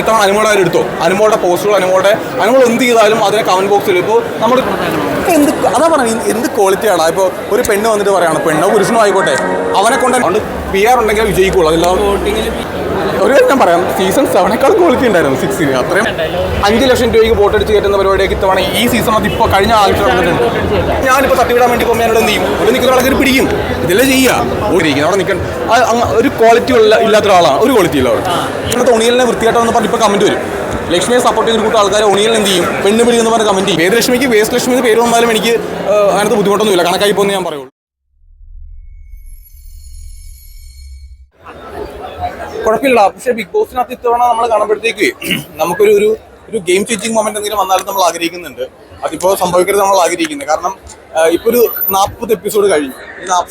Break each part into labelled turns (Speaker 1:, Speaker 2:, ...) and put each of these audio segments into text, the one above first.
Speaker 1: ഇത്തവണ അനുമോളെ എടുത്തോ, അനുമോളുടെ പോസ്റ്റുകൾ അനുമോൾ എന്ത് ചെയ്താലും അതിനെ കമന്റ് ബോക്സിൽ ഇപ്പോൾ നമ്മൾ അതാ പറയുന്നത് എന്ത് ക്വാളിറ്റിയാണ്. ഇപ്പോൾ ഒരു പെണ്ണ് വന്നിട്ട് പറയാണ്, പെണ്ണോ പുരുഷനോ ആയിക്കോട്ടെ, അവനെ കൊണ്ട് പി ആർ ഉണ്ടെങ്കിൽ വിജയിക്കുള്ളൂ. അതെല്ലാം ഒരു കാര്യം ഞാൻ പറയാം, സീസൺ 7 ക്വാളിറ്റി ഉണ്ടായിരുന്നു 6 അത്രയും 5 ലക്ഷം രൂപയ്ക്ക് വോട്ടടിച്ച് കയറ്റുന്ന പരിപാടിയൊക്കെ ഇത്തവണ ഈ സീസൺ അത് ഇപ്പോൾ കഴിഞ്ഞ ആഴ്ച നടന്നിട്ടുണ്ട്. ഞാനിപ്പോൾ തട്ടിവിടാൻ വേണ്ടി പോകുമ്പോൾ ഞാനിവിടെ എന്ത് ചെയ്യും, ഇവിടെ നിൽക്കുന്ന ആൾക്കാർ പിടിക്കും, ഇതെല്ലാം ചെയ്യുക ഓടിയിരിക്കുന്നത് അവിടെ നിൽക്കാൻ. ഒരു ക്വാളിറ്റി ഇല്ലാത്ത ഒരാളാണ്, ഒരു ക്വാളിറ്റി ഇല്ല അവിടെ. ഇന്നത്തെ ഒണിയലിനെ വൃത്തിയായിട്ടെന്ന് പറഞ്ഞ് ഇപ്പോൾ കമൻറ്റ് വരും. ലക്ഷ്മിയെ സപ്പോർട്ട് ചെയ്തൊരു കൂട്ടം ആൾക്കാർ ഒണിയൽ എന്ത് ചെയ്യും, പെണ്ണ് പിടി എന്ന് പറഞ്ഞ് കമൻറ്റ് ചെയ്യും. ഏത് ലക്ഷ്മിക്ക് വേസ്റ്റ് ലക്ഷ്മി പേര് വന്നാലും എനിക്ക് അതിനകത്ത് ബുദ്ധിമുട്ടൊന്നുമില്ല, കണക്കായി പോകുന്ന ഞാൻ പറയുള്ളൂ. കുഴപ്പമില്ല. പക്ഷേ ബിഗ് ബോസിനകത്ത് ഇത്തവണ നമ്മൾ കാണുമ്പോഴത്തേക്ക് നമുക്കൊരു ഗെയിം ചേഞ്ചിങ് മൊമെന്റ് എന്തെങ്കിലും വന്നാലും നമ്മൾ ആഗ്രഹിക്കുന്നുണ്ട്. അതിപ്പോൾ സംഭവിക്കരുത് നമ്മൾ ആഗ്രഹിക്കുന്നത്. കാരണം ഇപ്പോൾ ഒരു 40 എപ്പിസോഡ് കഴിഞ്ഞു.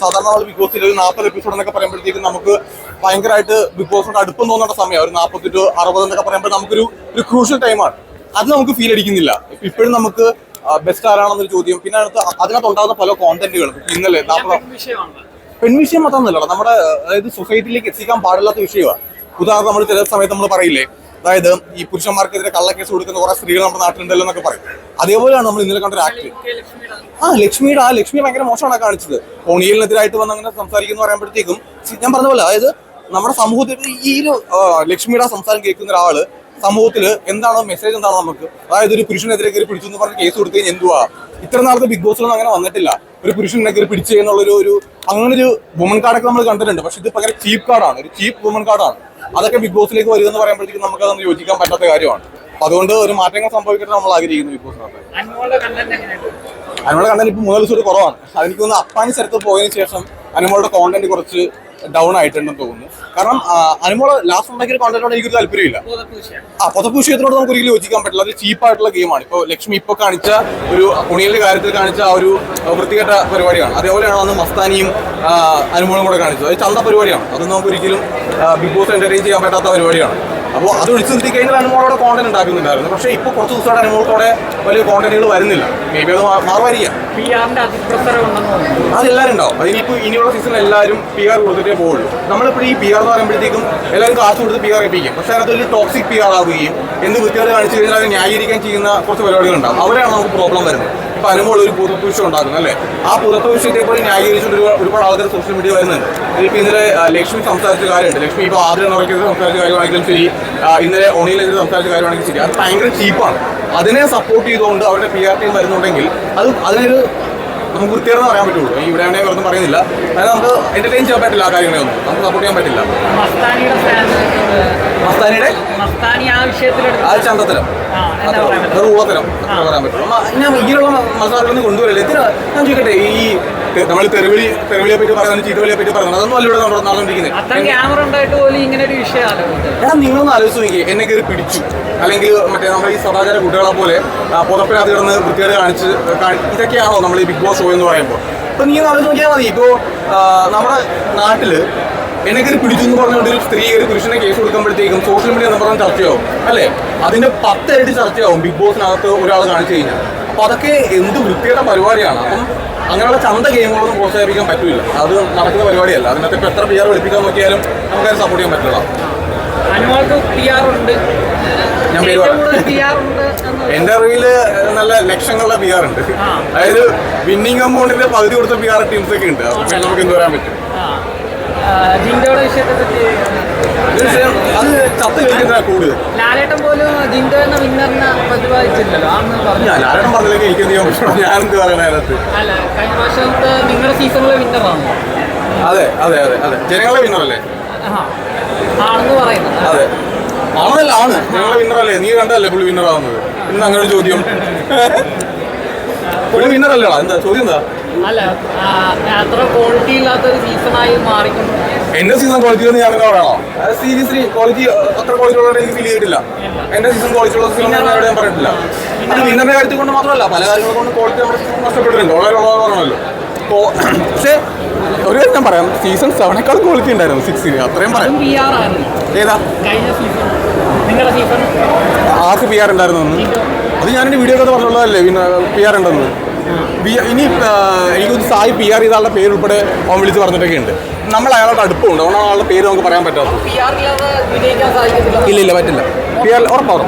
Speaker 1: സാധാരണ നമ്മൾ ബിഗ് ബോസിൽ ഒരു 40 എപ്പിസോഡ് എന്നൊക്കെ പറയുമ്പോഴത്തേക്കും നമുക്ക് ഭയങ്കരമായിട്ട് ബിഗ് ബോസിനോട് അടുപ്പം തോന്നേണ്ട സമയം. ഒരു 40 to 60 എന്നൊക്കെ പറയുമ്പോൾ നമുക്കൊരു ക്രൂഷ്യൽ ടൈമാണ്. അത് നമുക്ക് ഫീൽ അടിക്കുന്നില്ല. ഇപ്പോഴും നമുക്ക് ബെസ്റ്റ് ആരാണെന്നൊരു ചോദ്യം, പിന്നെ അതിനകത്ത് ഉണ്ടാകുന്ന പല കോണ്ടന്റുകളും ഇന്നലെ പെൺവിഷയം മാത്രമൊന്നുമല്ല, നമ്മുടെ അതായത് സൊസൈറ്റിയിലേക്ക് എത്തിക്കാൻ പാടില്ലാത്ത വിഷയമാണ്. ഉദാഹരണം നമ്മൾ ചില സമയത്ത് നമ്മൾ പറയില്ലേ, അതായത് ഈ പുരുഷന്മാർക്കെതിരെ കള്ളക്കേസ് കൊടുക്കുന്ന കുറെ സ്ത്രീകൾ നമ്മുടെ നാട്ടിലുണ്ടല്ലോ എന്നൊക്കെ പറയും. അതേപോലെയാണ് നമ്മൾ ഇന്നലെ കണ്ടൊരു ആക്ട്. ലക്ഷ്മി ഭയങ്കര മോശമാണ് കാണിച്ചത്. ഒണിയലിനെതിരായിട്ട് വന്ന് അങ്ങനെ സംസാരിക്കുന്നു പറയുമ്പോഴത്തേക്കും ഞാൻ പറഞ്ഞ പോലെ, അതായത് നമ്മുടെ സമൂഹത്തിൽ ഈ ലക്ഷ്മിയുടെ സംസാരം കേൾക്കുന്ന ഒരാള് സമൂഹത്തിൽ എന്താണോ മെസ്സേജ് എന്താണോ നമുക്ക്, അതായത് ഒരു പുരുഷനെതിരെ കയറി പിടിച്ചു എന്ന് പറഞ്ഞ് കേസ് കൊടുത്തു കഴിഞ്ഞാൽ എന്തുവാ. ഇത്ര നാളത്തെ ബിഗ് ബോസിലൊന്നും അങ്ങനെ വന്നിട്ടില്ല. ഒരു പുരുഷനെ കയറി പിടിച്ചു എന്നുള്ളൊരു അങ്ങനൊരു വുമൺ കാർഡൊക്കെ നമ്മൾ കണ്ടിട്ടുണ്ട്. പക്ഷെ ഇത് ഭയങ്കര ചീപ്പ് കാർഡാണ്, ഒരു ചീപ്പ് വുമൺ കാർഡാണ്. അതൊക്കെ ബിഗ് ബോസിലേക്ക് വരിക എന്ന് പറയുമ്പോഴത്തേക്കും നമുക്ക് അതൊന്നും യോജിക്കാൻ പറ്റാത്ത കാര്യമാണ്. അപ്പൊ അതുകൊണ്ട് ഒരു മാറ്റങ്ങൾ സംഭവിക്കട്ടെ നമ്മൾ ആഗ്രഹിക്കുന്നു ബിഗ് ബോസിനകത്ത്. അനുമോളുടെ കണ്ടന്റ് ഇപ്പൊ 3 ദിവസം കുറവാണ്. അതെനിക്ക് തോന്നുന്നു അപ്പാനി സ്ഥലത്ത് പോയതിനു ശേഷം അനുമോളുടെ കോണ്ടന്റ് കുറച്ച് ഡൗൺ ആയിട്ടുണ്ടെന്ന് തോന്നുന്നു. കാരണം അനുമോള് ലാസ്റ്റ് ഉണ്ടാക്കിയ കോണ്ടന്റിനോട് എനിക്കൊരു താല്പര്യമില്ല. പൊതപ്പ് വിഷയത്തിനോട് നമുക്ക് ഒരിക്കലും യോജിക്കാൻ പറ്റില്ല. അത് ചീപ്പായിട്ടുള്ള ഗെയിമാണ്. ഇപ്പോൾ ലക്ഷ്മി ഇപ്പോൾ കാണിച്ച ഒരു ഒണിയലിന്റെ കാര്യത്തിൽ കാണിച്ച ആ ഒരു വൃത്തികെട്ട പരിപാടിയാണ്. അതേപോലെയാണ് അന്ന് മസ്താനിയും അനുമോളും കൂടെ കാണിച്ചത്. അത് ചന്ത പരിപാടിയാണ്. അത് നമുക്ക് ഒരിക്കലും ബിഗ് ബോസ് എന്റർടൈൻ ചെയ്യാൻ പറ്റാത്ത പരിപാടിയാണ്. അപ്പോൾ അത് ഒഴിച്ചു നിർത്തി കഴിഞ്ഞാൽ അനുമോളോടെ കോണ്ടന്റ് ഉണ്ടാക്കുന്നുണ്ടായിരുന്നു. പക്ഷേ ഇപ്പോൾ കുറച്ച് ദിവസമായിട്ട് അനുമോളത്തോടെ വലിയ കോണ്ടന്റുകൾ വരുന്നില്ല. മേ ബി അത് മാറുമായിരിക്കാം. അതെല്ലാവരും ഉണ്ടാവും. അതിനിപ്പോൾ ഇനിയുള്ള സീസണിൽ എല്ലാവരും PR കൊടുത്തിട്ടേ പോകുള്ളൂ. നമ്മളിപ്പോൾ ഈ PR എന്ന് പറയുമ്പോഴത്തേക്കും എല്ലാവരും കാശ് കൊടുത്ത് PR ഏൽപ്പിക്കും. പക്ഷേ അതിനകത്തൊരു ടോക്സിക് PR ആവുകയും എന്ത് വൃത്തിയോട് കാണിച്ചു കഴിഞ്ഞാൽ അത് ന്യായീകരിക്കാൻ ചെയ്യുന്ന കുറച്ച് പരിപാടികളുണ്ടാവും. അവിടെയാണ് നമുക്ക് പ്രോബ്ലം വരുന്നത്. ഇപ്പൊ അനുമോൾ ഒരു പുറത്തു വിഷയം ഉണ്ടാക്കുന്നു അല്ലേ, ആ പുറത്തു വിഷയത്തെ പോലെ ന്യായീകരിച്ചിട്ട് ഒരുപാട് ആൾക്കാർ സോഷ്യൽ മീഡിയ വരുന്നുണ്ട്. ഇതിപ്പോൾ ഇന്നലെ ലക്ഷ്മി സംസാരിച്ച കാര്യമുണ്ട്. ലക്ഷ്മി ഇപ്പോൾ ആദ്യം ഉറക്കിയത് സംസാരിച്ച കാര്യമാണെങ്കിലും ശരി, ഇന്നലെ ഒണിയിലെതിരെ സംസാരിച്ച കാര്യമാണെങ്കിലും ശരി, അത് ഭയങ്കര ചീപ്പാണ്. അതിനെ സപ്പോർട്ട് ചെയ്തുകൊണ്ട് അവരുടെ PR ടീം വരുന്നുണ്ടെങ്കിൽ അതിനൊരു നമുക്ക് വൃത്തിയാണെന്ന് പറയാൻ പറ്റുള്ളൂ. ഇവിടെ എവിടെ വെറുതെ പറയുന്നില്ല. അതായത് നമുക്ക് എന്റർടൈൻ ചെയ്യാൻ പറ്റില്ല. ആ കാര്യങ്ങളൊന്നും നമുക്ക് സപ്പോർട്ട് ചെയ്യാൻ പറ്റില്ല. അത് ചന്തത്തരം, ഊളത്തരം പറയാൻ പറ്റും. ഞാൻ ഇങ്ങനെയുള്ള മത്സരങ്ങളൊന്നും കൊണ്ടുവരില്ല. ഞാൻ ചോദിക്കട്ടെ, ഈ നമ്മൾ തെരുവിളിയെ പറ്റി പറയുന്നത്, ചീത്തവിളിയെ പറ്റി പറയുന്നത്, അതൊന്നും അല്ല ഇവിടെ നടന്നുകൊണ്ടിരിക്കുന്നത്. എടാ നിങ്ങളൊന്ന് ആലോചിച്ച് നോക്കി, എന്നെ കയറി പിടിച്ചു, അല്ലെങ്കിൽ മറ്റേ നമ്മുടെ ഈ സദാചാര കുട്ടികളെ പോലെ പുറപ്പിനകത്ത് കിടന്ന് വൃത്തികേട് കാണിച്ച് ഇതൊക്കെയാണോ നമ്മൾ ഈ ബിഗ് ബോസ് ഷോ എന്ന് പറയുമ്പോൾ? ഇപ്പൊ നീ ആലോചിച്ച് നോക്കിയാൽ മതി. ഇപ്പോൾ നമ്മുടെ നാട്ടില് എന്നെ കയറി പിടിച്ചു എന്ന് പറഞ്ഞുകൊണ്ട് ഒരു സ്ത്രീ ഒരു പുരുഷനെ കേസ് കൊടുക്കുമ്പോഴത്തേക്കും സോഷ്യൽ മീഡിയ എന്ന് പറഞ്ഞാൽ ചർച്ചയാവും അല്ലേ? അതിന്റെ 10 ഇരട്ടി ചർച്ചയാവും ബിഗ് ബോസിനകത്ത് ഒരാൾ കാണിച്ചു കഴിഞ്ഞാൽ. അപ്പൊ അതൊക്കെ എന്ത് വൃത്തിയുടെ പരിപാടിയാണ്. അപ്പം അങ്ങനെയുള്ള ചന്ത ഗെയിമുകളൊന്നും പ്രോത്സാഹിപ്പിക്കാൻ പറ്റില്ല. അത് നടക്കുന്ന പരിപാടിയല്ല. അതിനകത്ത് ഇപ്പോൾ എത്ര PR എടുപ്പിക്കാൻ നോക്കിയാലും നമുക്കത് സപ്പോർട്ട് ചെയ്യാൻ പറ്റില്ല. ഞാൻ എന്റെ അറിവില് നല്ല ലക്ഷങ്ങളുടെ PR ഉണ്ട്. അതായത് വിന്നിംഗ് അമൗണ്ടിന്റെ പകുതി കൊടുത്ത PR ടീംസ് ഒക്കെ ഉണ്ട്. അപ്പൊ നമുക്ക് എന്ത് പറയാൻ പറ്റും? അത് ചത്ത് കളിക്കുന്ന കൂടുതൽ.
Speaker 2: ലാലേട്ടൻ പോലും ജിൻഡോ എന്ന വിന്നറിനെ പ്രതിപാദിച്ചില്ലല്ലോ.
Speaker 1: ലാലേട്ടൻ പറഞ്ഞില്ലെങ്കിൽ എനിക്ക് എന്ത് ചെയ്യാൻ പറ്റും? ഞാൻ എന്ത് പറയണ അതിനകത്ത്?
Speaker 2: അല്ല, കഴിഞ്ഞ പ്രാവശ്യത്തെ നിങ്ങളുടെ സീസണിലെ വിന്നറാണ്.
Speaker 1: അതെ അതെ അതെ അതെ, ജനങ്ങളുടെ വിന്നറല്ലേ
Speaker 2: ആണെന്ന് പറയുന്നത്.
Speaker 1: അതെ ആണല്ല, ആണ് ജനങ്ങളുടെ വിന്നറല്ലേ. നീ കണ്ടല്ലേ പുള്ളി വിന്നറാവുന്നത്? ഇന്ന് അങ്ങനെ ഒരു ചോദ്യം. പുള്ളി വിന്നറല്ലേടാ, എന്താ ചോദ്യം? എന്താ
Speaker 2: അല്ല, അത്ര ക്വാളിറ്റി ഇല്ലാത്തൊരു സീസണായി മാറിക്കൊണ്ട്
Speaker 1: എന്റെ സീസൺ ക്വാളിറ്റി ഒന്നും ഞാൻ അങ്ങനെ പറയണോ? സീരിയസ്ലി ക്വാളിറ്റി അത്ര ക്വാളിറ്റി ഉള്ള എനിക്ക് ഫീൽ ചെയ്തിട്ടില്ല. എന്റെ സീസൺ ക്വാളിറ്റി ഉള്ള സീസൺ ഞാൻ പറഞ്ഞിട്ടില്ല. അത് വിന്നറിന്റെ കാര്യത്തിൽ കൊണ്ട് മാത്രമല്ല, പല കാര്യങ്ങൾ കൊണ്ട് ക്വാളിറ്റി നമ്മുടെ നഷ്ടപ്പെട്ടിട്ടുണ്ട്. വളരെ ഉള്ളതാണല്ലോ. പക്ഷേ ഒരു കാര്യം ഞാൻ പറയാം, സീസൺ 7 ക്വാളിറ്റി ഉണ്ടായിരുന്നു 6. അത്രയും പറയാം. ഏതാ ആർക്ക് PR ഉണ്ടായിരുന്നു? അത് ഞാനെന്റെ വീഡിയോ ഒക്കെ പറഞ്ഞുള്ളതല്ലേ PR ഉണ്ടെന്ന്. ഇനി എനിക്ക് സായി PR ചെയ്ത ആളുടെ പേര് ഉൾപ്പെടെ അവൻ വിളിച്ച് പറഞ്ഞിട്ടൊക്കെ ഉണ്ട്. നമ്മൾ അയാളുടെ അടുപ്പമുണ്ട്, അതുകൊണ്ടാണ് ആളുടെ പേര് നമുക്ക് പറയാൻ പറ്റാത്തത്. ഇല്ല പറ്റില്ല. PR ഉറപ്പാണ്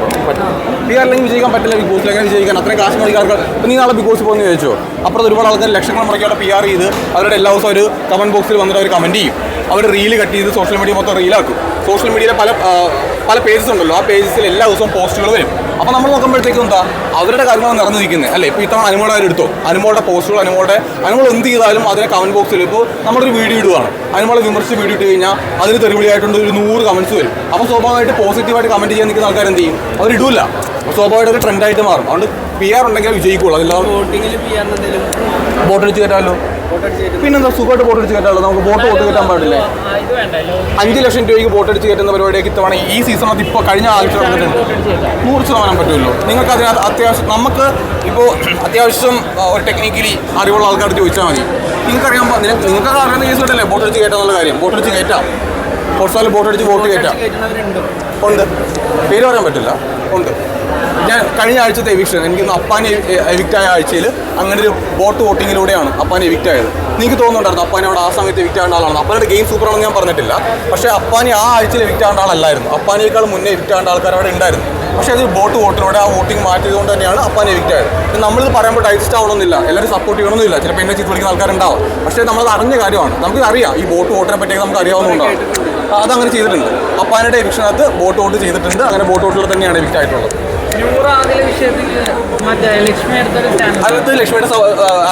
Speaker 1: PR അല്ലെങ്കിൽ വിജയിക്കാൻ പറ്റില്ല. ബിഗ് ബോസിൽ എങ്ങനെ വിജയിക്കാൻ? അത്രയും കാശ് മതി ആൾക്കാർ. നീ നാളെ ബിഗ് ബോസ് പോകുന്നു ചോദിച്ചോ, അപ്പുറത്ത് ഒരുപാട് ആൾക്കാർ ലക്ഷങ്ങൾ മുടക്കിയുള്ള PR ചെയ്ത് അവരുടെ എല്ലാ ദിവസവും ഒരു കമന്റ് ബോക്സിൽ വന്നിട്ട് അവർ കമന്റ് ചെയ്യും. അവർ റീല് കട്ട് ചെയ്ത് സോഷ്യൽ മീഡിയ മൊത്തം റീലാക്കും. സോഷ്യൽ മീഡിയയിലെ പല പേജസ് ഉണ്ടല്ലോ, ആ പേജസിൽ എല്ലാ ദിവസവും പോസ്റ്റുകൾ വരും. അപ്പോൾ നമ്മൾ നോക്കുമ്പോഴത്തേക്കും എന്താ അവരുടെ കാര്യങ്ങളാണ് നിറഞ്ഞു നിൽക്കുന്നത് അല്ലേ? ഇപ്പോൾ ഇത്തവണ അനുമോളെ അവരെടുത്തോ, അനുമോളുടെ പോസ്റ്റുകൾ അനുമോൾ എന്ത് ചെയ്താലും അതിനെ കമന്റ് ബോക്സിൽ ഇപ്പോൾ നമ്മളൊരു വീഡിയോ ഇടുവാണ്, അനുമോളെ വിമർശിച്ച് വീഡിയോ ഇട്ട് കഴിഞ്ഞാൽ അതിന് തെറിവിളിയായിട്ടുണ്ട് ഒരു 100 കമന്റ്സ് വരും. അപ്പോൾ സ്വാഭാവികമായിട്ട് പോസിറ്റീവായിട്ട് കമന്റ് ചെയ്യാൻ നിൽക്കുന്ന ആൾക്കാർ എന്ത് ചെയ്യും? അവരിടൂല. സ്വാഭാവികമായിട്ട് ഒരു ട്രെൻഡായിട്ട് മാറും. അതുകൊണ്ട് PR ഉണ്ടെങ്കിൽ വിജയിക്കുള്ളൂ. അതെല്ലാം ബോട്ടടിച്ച് കയറ്റാമല്ലോ. പിന്നെന്താ സുഖമായിട്ട് ബോട്ടടിച്ച് കയറ്റാമല്ലോ. നമുക്ക് ബോട്ട് കയറ്റാൻ പാടില്ലേ? 5 ലക്ഷം രൂപയ്ക്ക് ബോട്ടടിച്ച് കയറ്റുന്ന പരിപാടിയൊക്കെ ഇത്തവണ ഈ സീസണത് ഇപ്പോൾ കഴിഞ്ഞ ആഴ്ച നടന്നിട്ടുണ്ട്. 100% പറ്റുമല്ലോ. നിങ്ങൾക്ക് അതിനകത്ത് അത്യാവശ്യം നമുക്ക് ഇപ്പോൾ അത്യാവശ്യം ഒരു ടെക്നിക്കലി അറിവുള്ള ആൾക്കാർ ചോദിച്ചാൽ മതി. നിങ്ങൾക്കറിയാൻ നിങ്ങൾക്ക് അറിയുന്ന കേസ് ഉണ്ടല്ലേ ബോട്ടടിച്ച് കയറ്റാന്നുള്ള കാര്യം? ബോട്ടടിച്ച് കയറ്റാം. ഹോട്ട്സ്റ്റാറിൽ ബോട്ടടിച്ച് ബോട്ട് കയറ്റാം. ഉണ്ട്, പേര് പറയാൻ പറ്റില്ല. ഉണ്ട്. ഞാൻ കഴിഞ്ഞ ആഴ്ചത്തെ എവിക്ഷൻ എനിക്ക് അപ്പാനെ എവിക്റ്റായ ആഴ്ചയിൽ അങ്ങനെ ഒരു ബോട്ട് വോട്ടിങ്ങിലൂടെയാണ് അപ്പാനെ എവിക്റ്റ് ആയത്. നിങ്ങൾക്ക് തോന്നുന്നുണ്ടായിരുന്നു അപ്പാനെ അവിടെ ആ സമയത്ത് എവിക്റ്റ് ആവേണ്ട ആളാണ്? അപ്പാൻ്റെ ഗെയിം സൂപ്പറാണെന്ന് ഞാൻ പറഞ്ഞിട്ടില്ല. പക്ഷേ അപ്പാനെ ആ ആഴ്ചയിൽ എവിക്റ്റ് ആവേണ്ട ആളല്ലായിരുന്നു. അപ്പാനേക്കാൾ മുന്നേ എവിക്റ്റ് ആവേണ്ട ആൾക്കാർ അവിടെ ഉണ്ടായിരുന്നു. പക്ഷേ അത് ബോട്ട് വോട്ടിലൂടെ ആ വോട്ടിംഗ് മാറ്റിയതുകൊണ്ട് തന്നെയാണ് അപ്പാനെ എവിക്റ്റ് ആയത്. നമ്മളിത് പറയുമ്പോൾ ഡൈജസ്റ്റ് ആവണമെന്നില്ല, എല്ലാവരും സപ്പോർട്ട് ചെയ്യണമെന്നില്ല. ചിലപ്പോൾ എന്നെ ചീത്ത വിളിക്കുന്ന ആൾക്കാരുണ്ടാവും. പക്ഷേ നമ്മളത് അറിഞ്ഞ കാര്യമാണ്. നമുക്ക് അറിയാം ഈ ബോട്ട് വോട്ടിനെ പറ്റിയൊക്കെ നമുക്ക് അറിയാവുന്നതുകൊണ്ടാണ് അതങ്ങനെ ചെയ്തിട്ടുണ്ട്. അപ്പാനയുടെ എവിക്ഷനകത്ത് ബോട്ട് വോട്ട് ചെയ്തിട്ടുണ്ട്. അങ്ങനെ ബോട്ട് വോട്ടിൽ തന്നെയാണ് എവിക്റ്റ് ആയിട്ടുള്ളത്. അതിനകത്ത് ലക്ഷ്മിയുടെ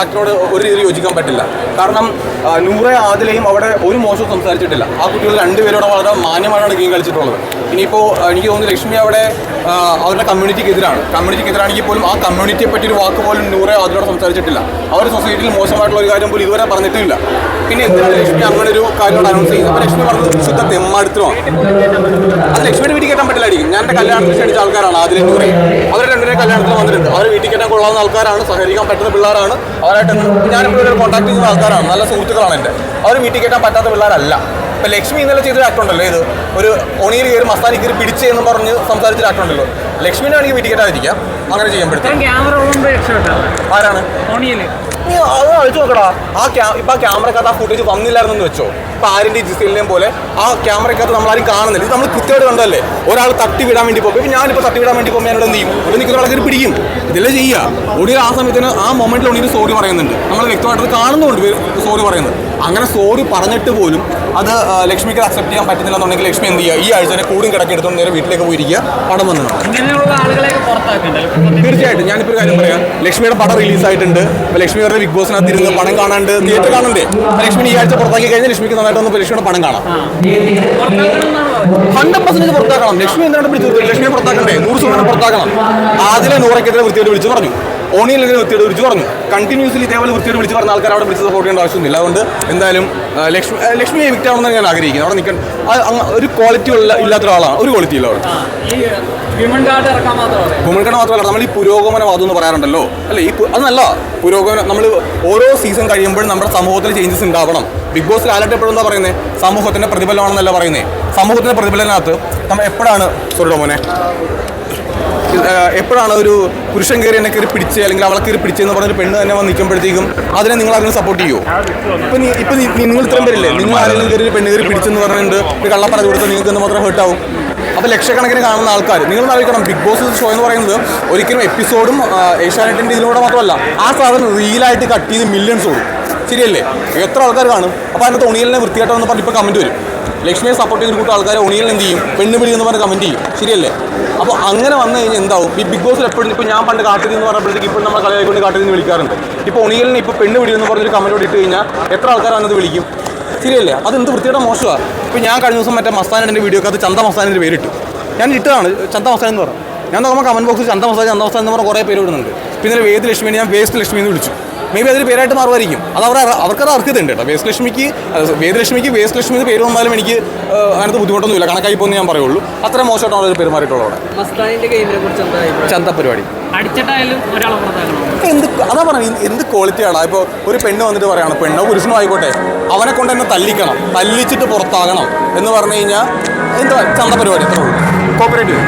Speaker 1: ആക്ടിനോട് ഒരു രീതി യോജിക്കാൻ പറ്റില്ല. കാരണം നൂറെ ആദിലയും അവിടെ ഒരു മോശവും സംസാരിച്ചിട്ടില്ല. ആ കുട്ടികൾ രണ്ടുപേരോടെ വളരെ മാന്യമായാണ് ഗെയിം കളിച്ചിട്ടുള്ളത്. ഇനിയിപ്പോൾ എനിക്ക് തോന്നുന്നു ലക്ഷ്മി അവിടെ അവരുടെ കമ്മ്യൂണിറ്റിക്കെതിരാണെങ്കിൽ പോലും ആ കമ്മ്യൂണിറ്റിയെ പറ്റി ഒരു വാക്ക് പോലും നൂറെ ആദിലോട് സംസാരിച്ചിട്ടില്ല. അവർ സൊസൈറ്റിയിൽ മോശമായിട്ടുള്ള ഒരു കാര്യം പോലും ഇതുവരെ പറഞ്ഞിട്ടില്ല. പിന്നെ എന്തിനാണ് ലക്ഷ്മി അങ്ങനെ ഒരു കാര്യം അനൗൺസ് ചെയ്യുന്നത്? അപ്പോൾ ലക്ഷ്മി പറഞ്ഞത് ശുദ്ധ തെമ്മാടുത്തമാണ്. അത് ലക്ഷ്മിയുടെ വീട്ടിൽ കയറ്റാൻ പറ്റില്ലായിരിക്കും. ഞാൻ എൻ്റെ കല്യാണത്തിൽ ക്ഷണിച്ച ആൾക്കാരാണ് ആദിലും നൂറെ. അവർ രണ്ടുപേരും കല്യാണത്തിൽ വന്നിട്ടുണ്ട്. അവർ വീട്ടിൽ കയറ്റാൻ കൊള്ളാവുന്ന ആൾക്കാരാണ്, സഹകരിക്കാൻ പറ്റുന്ന പിള്ളേരാണ്. അവരായിട്ട് ഞാനിപ്പോഴും കോൺടാക്ട് ചെയ്യുന്ന ആൾക്കാരാണ്, നല്ല സുഹൃത്തുക്കളാണ് എൻ്റെ. അവർ വീട്ടിൽ കയറ്റാൻ പറ്റാത്ത പിള്ളേരല്ല. ഇപ്പം ലക്ഷ്മി ഇന്നലെ ചെയ്തൊരു ആക്ട് ഉണ്ടല്ലോ, ഇത് ഒരു ഒണിയിൽ കയറി മസാല കയറി പിടിച്ച് എന്ന് പറഞ്ഞ് സംസാരിച്ചൊരു ആക്ട് ഉണ്ടല്ലോ. ലക്ഷ്മിനെ ആണെങ്കിൽ വീട്ടിൽ കയറ്റാതിരിക്കാം, അങ്ങനെ ചെയ്യുമ്പോഴത്തേക്കും. ആരാണ് നീ അത് കളിച്ചു നോക്കടാ. ഇപ്പം ആ ക്യാമറക്കകത്ത് ആ ഫുട്ടേജ് വന്നില്ലായിരുന്നെന്ന് വെച്ചോ. ഇപ്പം ആരിൻ്റെയും ജിസേലിനെയും പോലെ ആ ക്യാമറക്കകത്ത് നമ്മളാരും കാണുന്നില്ല. ഇത് നമ്മൾ കൃത്യമായിട്ട് കണ്ടല്ലേ. ഒരാൾ തട്ടി വിടാൻ വേണ്ടി പോകും. ഇപ്പം ഞാനിപ്പോൾ തട്ടി വിടാൻ വേണ്ടി പോകുമ്പോൾ ഞാനിവിടെ എന്ത് ചെയ്യും? ഇവിടെ നിൽക്കുന്ന ആൾക്കാർ പിടിക്കും. ഇതെല്ലാം ചെയ്യുക. ഒടിയിൽ ആ സമയത്തിന് ആ മൊമെൻറ്റിൽ ഒടിയിൽ സോറി പറയുന്നുണ്ട്. നമ്മൾ വ്യക്തമായിട്ട് കാണുന്നുണ്ട് സോറി പറയുന്നത്. അങ്ങനെ സോറി പറഞ്ഞിട്ട് പോലും അത് ലക്ഷ്മിക്ക് അക്സെപ്റ്റ് ചെയ്യാൻ പറ്റുന്നില്ല എന്നുണ്ടെങ്കിൽ ലക്ഷ്മി എന്ത് ചെയ്യുക? ഈ ആഴ്ച തന്നെ കൂടും കിടക്കി എടുത്തുകൊണ്ട് നേരെ വീട്ടിലേക്ക് പോയിരിക്കുക, പടം വന്നു. തീർച്ചയായിട്ടും ഞാനിപ്പോൾ ഒരു കാര്യം പറയാം. ലക്ഷ്മിയുടെ പടം റിലീസായിട്ടുണ്ട്. ലക്ഷ്മി അവരുടെ ബിഗ് ബോസിനകത്ത് ഇരുന്ന് പണം കാണാണ്ട് തിയേറ്റർ കാണണ്ടേ? ലക്ഷ്മി ഈ ആഴ്ച പുറത്താക്കി കഴിഞ്ഞാൽ ലക്ഷ്മിക്ക് നന്നായിട്ട് വന്ന് ലക്ഷ്മിയുടെ പണം കാണാം. 100% പുറത്താക്കണം. ലക്ഷ്മി എന്താണ് പിടിച്ചു? ലക്ഷ്മിയെ പുറത്താക്കണ്ടേ? 100% പുറത്താക്കണം. ആദ്യം നൂറയ്ക്കെതിരെ വൃത്തിയോട് വിളിച്ച് പറഞ്ഞു, ഓണിയിലെതിരെ വൃത്തിയോട് വിളിച്ച് പറഞ്ഞു. കണ്ടിന്യൂസ്ലി ഇതേപോലെ വൃത്തിയോട് വിളിച്ച് പറഞ്ഞ ആൾക്കാർ അവിടെ വിളിച്ച് സപ്പോർട്ട് ചെയ്യേണ്ട ആവശ്യമൊന്നുമില്ല. അതുകൊണ്ട് എന്തായാലും ലക്ഷ്മിയെ എവിക്റ്റ് ആവണമെന്ന് ഞാൻ ആഗ്രഹിക്കുന്നത്. അവിടെ നിൽക്കാൻ ഒരു ക്വാളിറ്റി ഇല്ലാത്ത ഒരാളാണ്. ഒരു ക്വാളിറ്റി ഇല്ല അവിടെ. വുമൺ കാർഡ് മാത്രമല്ല, നമ്മൾ ഈ പുരോഗമനവാദം എന്ന് പറയാറുണ്ടല്ലോ അല്ലേ? അത് നല്ല പുരോഗമനം. നമ്മൾ ഓരോ സീസൺ കഴിയുമ്പോഴും നമ്മുടെ സമൂഹത്തിൽ ചേഞ്ചസ് ഉണ്ടാവണം. ബിഗ് ബോസ് ലാലേട്ടൻ എപ്പോഴും എന്താ പറയുന്നത്? സമൂഹത്തിന്റെ പ്രതിഫലമാണെന്നല്ല പറയുന്നത്. സമൂഹത്തിന്റെ പ്രതിഫലനകത്ത് നമ്മൾ എപ്പോഴാണ് എപ്പോഴാണ് ഒരു പുരുഷൻ കയറി എന്നെ കയറി പിടിച്ച് അല്ലെങ്കിൽ അവളെ കയറി പിടിച്ചെന്ന് പറഞ്ഞൊരു പെണ്ണ് തന്നെ വന്ന് നിൽക്കുമ്പോഴത്തേക്കും അതിനെ നിങ്ങൾ ആരെങ്കിലും സപ്പോർട്ട് ചെയ്യുമോ? ഇപ്പം നിങ്ങൾ ഇത്രയും പേരില്ലേ, നിങ്ങൾ ആരെങ്കിലും കയറി ഒരു പെണ്ണ് കയറി പിടിച്ചെന്ന് പറഞ്ഞിട്ട് ഒരു കള്ളപ്പറ കൊടുത്ത് നിങ്ങൾക്ക് എന്ന് മാത്രം ഹേർട്ടാവും. അപ്പോൾ ലക്ഷക്കണക്കിന് കാണുന്ന ആൾക്കാർ നിങ്ങൾ ആലോചിക്കണം. ബിഗ് ബോസ് ഷോ എന്ന് പറയുന്നത് ഒരിക്കലും എപ്പിസോഡും ഏഷ്യാനെറ്റിൻ്റെ ഇതിലൂടെ മാത്രമല്ല, ആ സാധനം റീലായിട്ട് കട്ട് ചെയ്ത് മില്യൺസ് ഓടും. ശരിയല്ലേ? എത്ര ആൾക്കാർ കാണും? അപ്പോൾ അതിനകത്ത് ഒണിയലിനെ വൃത്തിയായിട്ടെന്ന് പറഞ്ഞ് ഇപ്പോൾ കമൻറ്റ് വരും. ലക്ഷ്മിയെ സപ്പോർട്ട് ചെയ്യുന്ന കൂട്ടം ആൾക്കാരെ ഒണിയലിന് എന്ത് ചെയ്യും? പെണ്ണ് പിടി എന്ന് പറഞ്ഞ് കമൻറ്റ് ചെയ്യും. ശരിയല്ലേ? അപ്പോൾ അങ്ങനെ വന്നു കഴിഞ്ഞാൽ എന്താവും? ഈ ബിഗ് ബോസിൽ എപ്പോഴും ഇപ്പോൾ ഞാൻ പണ്ട് കാട്ടുതീ എന്ന് പറഞ്ഞപ്പോഴത്തേക്ക് ഇപ്പോൾ നമ്മൾ കളിയായിക്കൊണ്ട് കാട്ടുതീ എന്ന് വിളിക്കാറുണ്ട്. ഇപ്പോൾ ഒണിയലിനെ ഇപ്പോൾ പെണ്ണ് പിടി എന്ന് പറഞ്ഞൊരു കമൻറ്റോട് ഇട്ട് കഴിഞ്ഞാൽ എത്ര ആൾക്കാർ അന്നത് വിളിക്കും? ശരിയല്ലേ? അതെന്ത് വൃത്തിയുടെ മോശമാണ്. ഇപ്പോൾ ഞാൻ കഴിഞ്ഞ ദിവസം മറ്റേ മസ്താനിൻ്റെ വീഡിയോക്കകത്ത് ചന്ത മസ്താനിൻ്റെ പേരിട്ടു. ഞാൻ ഇട്ടതാണ് ചന്ത മസ്താൻ എന്ന് പറഞ്ഞു. ഞാൻ നോക്കുമ്പോൾ കമൻറ്റ് ബോക്സിൽ ചന്ത മസ്താൻ എന്ന് പറഞ്ഞ കുറേ പേര് ഇടുന്നുണ്ട്. പിന്നെ വേദ് ലക്ഷ്മിനെ ഞാൻ വേസ്റ്റ് ലക്ഷ്മി എന്ന് വിളിച്ചു. മേ ബി അതൊരു പേരായിട്ട് മാറുമായിരിക്കും. അത് അവർക്കത് അർഹതയുണ്ട് കേട്ടോ. വേസ്റ്റ് ലക്ഷ്മിക്ക് വേസ്റ്റ് ലക്ഷ്മി എന്ന് പേര് വന്നാലും എനിക്ക് അതിനകത്ത് ബുദ്ധിമുട്ടൊന്നുമില്ല. കണക്കായി പോകുന്ന ഞാൻ പറയുള്ളൂ. അത്ര മോശമായിട്ടാണ് അവർ പെരുമാറിയിട്ടുള്ളത് അവിടെ. ചന്ത പരിപാടി അതാ പറയുന്നത്. എന്ത് ക്വാളിറ്റിയാണ്. ഇപ്പോൾ ഒരു പെണ്ണ് വന്നിട്ട് പറയുകയാണ്, പെണ്ണോ പുരുഷനോ ആയിക്കോട്ടെ, അവനെ കൊണ്ട് തന്നെ തല്ലിച്ചിട്ട് പുറത്താകണം എന്ന് പറഞ്ഞു കഴിഞ്ഞാൽ എന്താ ചന്ത പരിപാടി? അത്രേ ഉള്ളൂ. കോപ്പറേറ്റീവ്